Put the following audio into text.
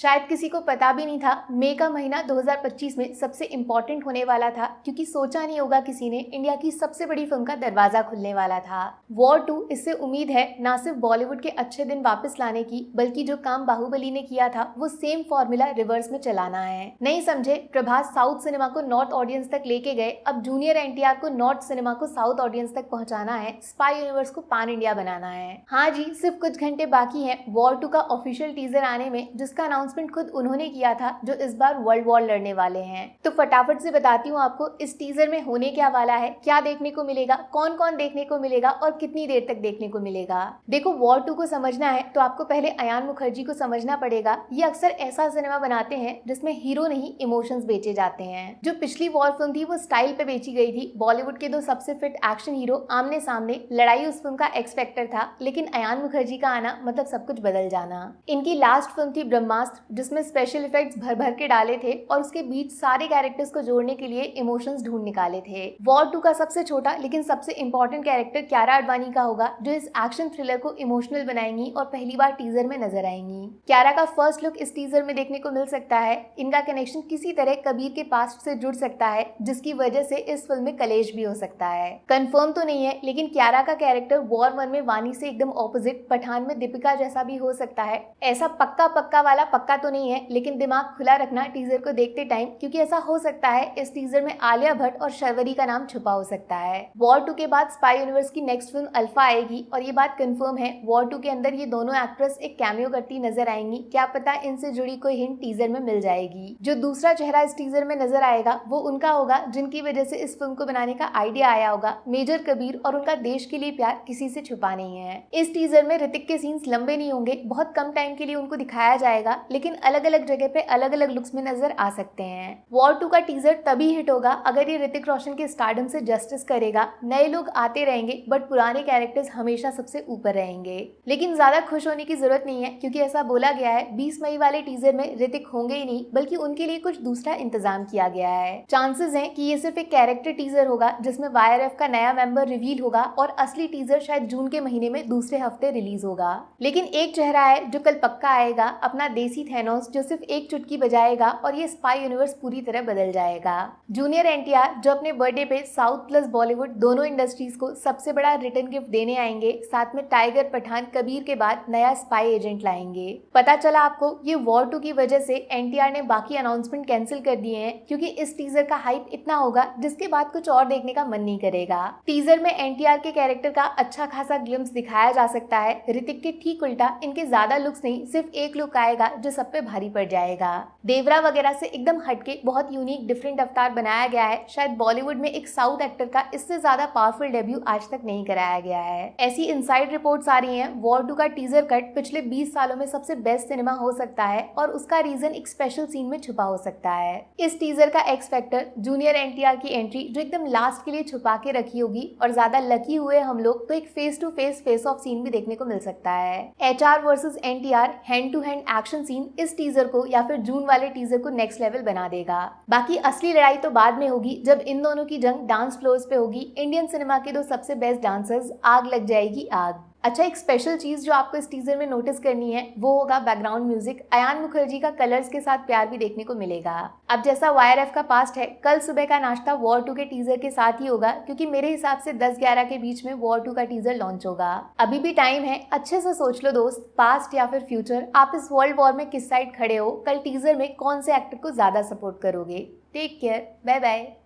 शायद किसी को पता भी नहीं था मई का महीना 2025 में सबसे इम्पोर्टेंट होने वाला था, क्योंकि सोचा नहीं होगा किसी ने इंडिया की सबसे बड़ी फिल्म का दरवाजा खुलने वाला था। वॉर 2 इससे उम्मीद है ना सिर्फ बॉलीवुड के अच्छे दिन वापस लाने की, बल्कि जो काम बाहुबली ने किया था वो सेम फॉर्मूला रिवर्स में चलाना है। नहीं समझे, प्रभास साउथ सिनेमा को नॉर्थ ऑडियंस तक लेके गए, अब जूनियर एनटीआर को नॉर्थ सिनेमा को साउथ ऑडियंस तक पहुंचाना है, स्पाई यूनिवर्स को पैन इंडिया बनाना है। हाँ जी, सिर्फ कुछ घंटे बाकी हैं वॉर 2 का ऑफिशियल टीजर आने में, जिसका अनाउंसमेंट खुद उन्होंने किया था, जो इस बार वर्ल्ड वॉर लड़ने वाले हैं। तो फटाफट से बताती हूँ आपको इस टीजर में होने क्या वाला है, क्या देखने को मिलेगा, कौन कौन देखने को मिलेगा और कितनी देर तक देखने को मिलेगा। देखो, वॉर 2 को समझना है तो आपको पहले अयान मुखर्जी को समझना पड़ेगा। ये अक्सर ऐसा सिनेमा बनाते हैं जिसमें हीरो नहीं इमोशंस बेचे जाते हैं। जो पिछली वॉर फिल्म थी वो स्टाइल पे बेची गई थी। बॉलीवुड के दो सबसे फिट एक्शन हीरो आमने सामने, लड़ाई उस फिल्म का एक्स फैक्टर था, लेकिन अयान मुखर्जी का आना मतलब सब कुछ बदल जाना। इनकी लास्ट फिल्म थी ब्रह्मास्त्र, जिसमें स्पेशल इफेक्ट्स भर भर के डाले थे और उसके बीच सारे कैरेक्टर्स को जोड़ने के लिए इमोशंस ढूंढ निकाले थे। वॉर 2 का सबसे छोटा लेकिन सबसे इंपॉर्टेंट कैरेक्टर क्यारा अडवाणी का होगा, जो इस एक्शन थ्रिलर को इमोशनल बनाएंगी और पहली बार टीजर में नजर आएंगी। क्यारा का फर्स्ट लुक इस टीजर में देखने को मिल सकता है। इनका कनेक्शन किसी तरह कबीर के पास्ट से जुड़ सकता है, जिसकी वजह से इस फिल्म में कलेश भी हो सकता है। कंफर्म तो नहीं है, लेकिन क्यारा का कैरेक्टर वॉर 1 में वानी से एकदम ऑपोजिट पठान में दीपिका जैसा भी हो सकता है। ऐसा पक्का वाला पक्का तो नहीं है, लेकिन दिमाग खुला रखना टीजर को देखते टाइम, क्योंकि ऐसा हो सकता है इस टीजर में आलिया भट्ट और शर्वरी का नाम छुपा हो सकता है। वॉर 2 के बाद स्पाई यूनिवर्स की नेक्स्ट फिल्म अल्फा आएगी और ये बात कंफर्म है, वॉर 2 के अंदर ये दोनों एक्ट्रेस एक कैमियो करती नजर आएंगी। क्या पता इनसे जुड़ी कोई हिंट टीजर में मिल जाएगी। जो दूसरा चेहरा इस टीजर में नजर आएगा वो उनका होगा जिनकी वजह से इस फिल्म को बनाने का आइडिया आया होगा, मेजर कबीर, और उनका देश के लिए प्यार किसी से छुपा नहीं है। इस टीजर में ऋतिक के सीन्स लंबे नहीं होंगे, बहुत कम टाइम के लिए उनको दिखाया जाएगा, लेकिन अलग अलग जगह पे अलग अलग लुक्स में नजर आ सकते हैं। वॉर 2 का टीजर तभी हिट होगा अगर ये ऋतिक रोशन के स्टारडम से जस्टिस करेगा। नए लोग आते रहेंगे बट पुराने कैरेक्टर्स हमेशा सबसे ऊपर रहेंगे। लेकिन ज्यादा खुश होने की जरूरत नहीं है, क्योंकि ऐसा बोला गया है 20 मई वाले टीजर में ऋतिक होंगे ही नहीं, बल्कि उनके लिए कुछ दूसरा इंतजाम किया गया है। चांसेस हैं कि ये सिर्फ एक कैरेक्टर टीजर होगा जिसमें YRF का नया मेंबर रिवील होगा और असली टीजर शायद जून के महीने में दूसरे हफ्ते रिलीज होगा। लेकिन एक चेहरा है जो कल पक्का आएगा, अपना देसी थैनोस, जो सिर्फ एक चुटकी बजाएगा और ये स्पाई यूनिवर्स पूरी तरह बदल जाएगा। जूनियर एनटीआर जो अपने बर्थडे पे साउथ प्लस बॉलीवुड दोनों इंडस्ट्रीज को सबसे बड़ा रिटर्न गिफ्ट देने आएंगे, साथ में टाइगर, पठान, कबीर के बाद नया स्पाई एजेंट लाएंगे। पता चला आपको, ये वॉर 2 की वजह से एनटीआर ने बाकी अनाउंसमेंट कैंसिल कर दिए हैं, क्योंकि इस टीजर का हाइप इतना होगा जिसके बाद कुछ और देखने का मन नहीं करेगा। टीजर में एनटीआर के कैरेक्टर का अच्छा खासा ग्लिम्स दिखाया जा सकता है। ऋतिक के ठीक उल्टा इनके ज्यादा लुक्स नहीं, सिर्फ एक लुक आएगा जो सब पे भारी पड़ जाएगा। देवरा वगैरह से एकदम हटके बहुत यूनिक डिफरेंट अवतार बनाया गया है। शायद बॉलीवुड में एक साउथ एक्टर का इससे ज्यादा पावरफुल डेब्यू आज तक नहीं कराया गया है। ऐसी इनसाइड रिपोर्ट्स आ रही हैं वॉर 2 का टीजर कट पिछले 20 सालों में सबसे बेस्ट सिनेमा हो सकता है और उसका रीजन एक स्पेशल सीन में छुपा हो सकता है। इस टीजर का एक्स फैक्टर जूनियर एनटीआर की एंट्री, जो एकदम लास्ट के लिए छुपा के रखी होगी, और ज्यादा लकी हुए हम लोग तो एक face to face off scene भी देखने को मिल सकता है। HR versus NTR hand to hand action scene इस टीजर को या फिर जून वाले टीजर को नेक्स्ट लेवल बना देगा। बाकी असली लड़ाई तो बाद में होगी, जब इन दोनों की जंग डांस फ्लोर्स पे होगी। इंडियन सिनेमा के दो सबसे बेस्ट डांसर्स, आग लग जाएगी आग। अच्छा, एक स्पेशल चीज जो आपको इस टीजर में नोटिस करनी है वो होगा बैकग्राउंड म्यूजिक। अयान मुखर्जी का कलर्स के साथ प्यार भी देखने को मिलेगा। अब जैसा YRF का पास्ट है, कल सुबह का नाश्ता वॉर 2 के टीजर के साथ ही होगा, क्योंकि मेरे हिसाब से 10-11 के बीच में वॉर 2 का टीजर लॉन्च होगा। अभी भी टाइम है, अच्छे से सोच लो दोस्त, पास्ट या फिर फ्यूचर, आप इस वर्ल्ड वॉर में किस साइड खड़े हो, कल टीजर में कौन से एक्टर को ज्यादा सपोर्ट करोगे। Take care, bye bye.